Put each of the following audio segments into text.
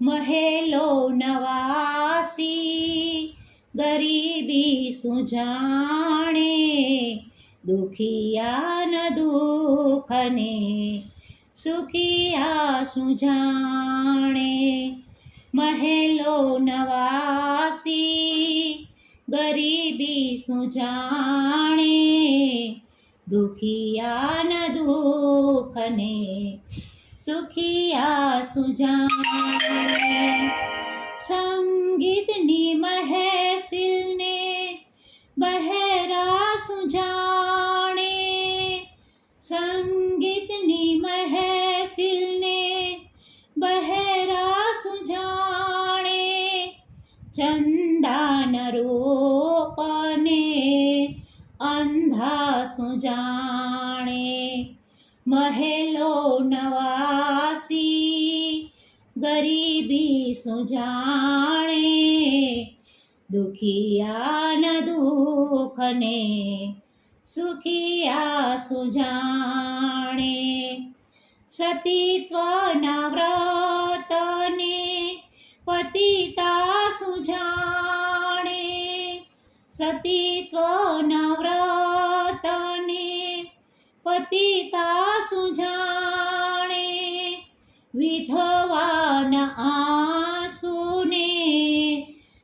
મહેલો નવાસી ગરીબી શું જાણે, દુખિયાના દુઃખને સુખિયા શું જાણે. મહેલો નવાસી ગરીબી શું જાણે, દુખિયાના દુઃખને સુખિયા શું જાણે. સંગીતની મહેફિલને બહેરા શું જાણે, સંગીતની મહેફિલને બહેરા શું જાણે. ચંદાના રૂપને અંધા શું જાણે. મહેલો નવાસી ગરીબી શું જાણે, દુખિયાના દુઃખને સુખિયા શું જાણે. સતીત્વના વ્રતને પતિતા શું જાણે, સતીત્વના વ્રતને પતિતા શું જાણે. વિધવાના આંસુને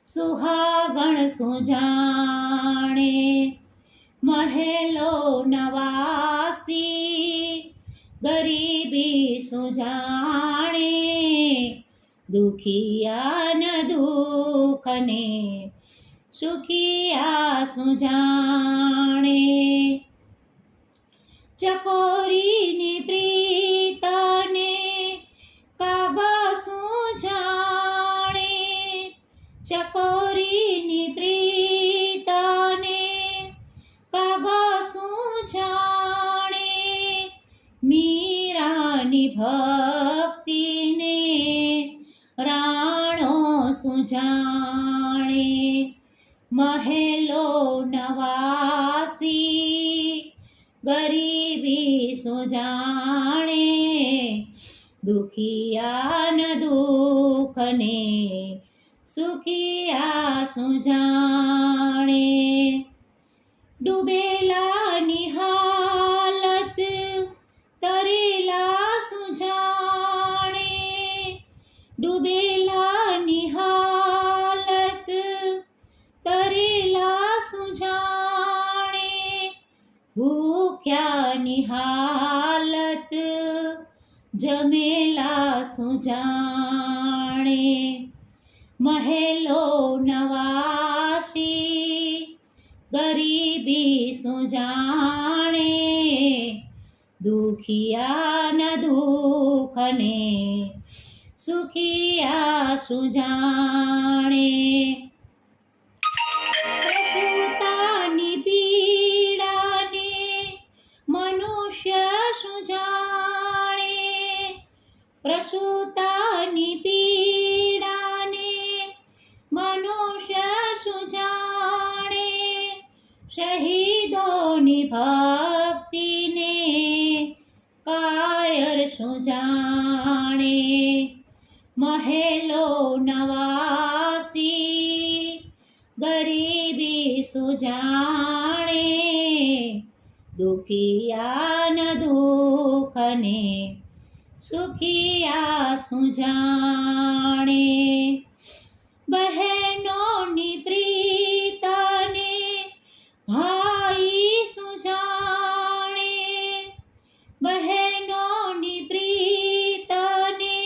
સુહાગણ શું જાણે. મહેલો નવાસી ગરીબી શું જાણે, દુખિયાના દુઃખને સુખિયા શું જાણે. ચકોરીની પ્રીતને કાગા શું જાણે, ચકોરીની પ્રીતને કાગા શું જાણે. મીરાની ભક્તિને રાણો શું જાણે. મહેલો નવાસી ગરીબી શું જાણે, દુખિયાના દુઃખને સુખિયા શું જાણે. ડૂબેલાની હાલત તરેલા શું જાણે, ડૂબેલાની હાલત તરેલા શું જાણે. ભૂખ્યાની હાલત જમેલા શું જાણે. મહેલો નવાસી ગરીબી શું જાણે, દુખિયાના દુઃખને સુખિયા શું જાણે. પ્રસૂતાની પીડાને મનુષ્ય શું જાણે, પ્રસૂતાની પીડાને મનુષ્ય શું જાણે. શહીદોની ભક્તિને કાયર શું જાણે. મહેલો નવાસી ગરીબી શું જાણે, દુખિયાના દુઃખને સુખિયા શું જાણે. બહેનોની પ્રીતને ભાઈ શું જાણે, બહેનોની પ્રીતને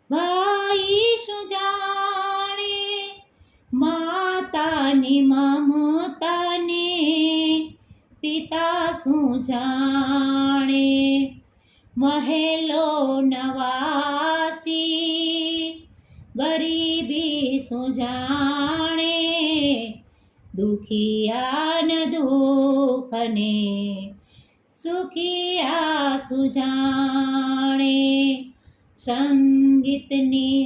ભાઈ શું જાણે. માતાની મમતાને પિતા શું જાણે. મહેલો નવાસી ગરીબી શું જાણે, દુખિયાના દુઃખને સુખિયા શું જાણે. સંગીતની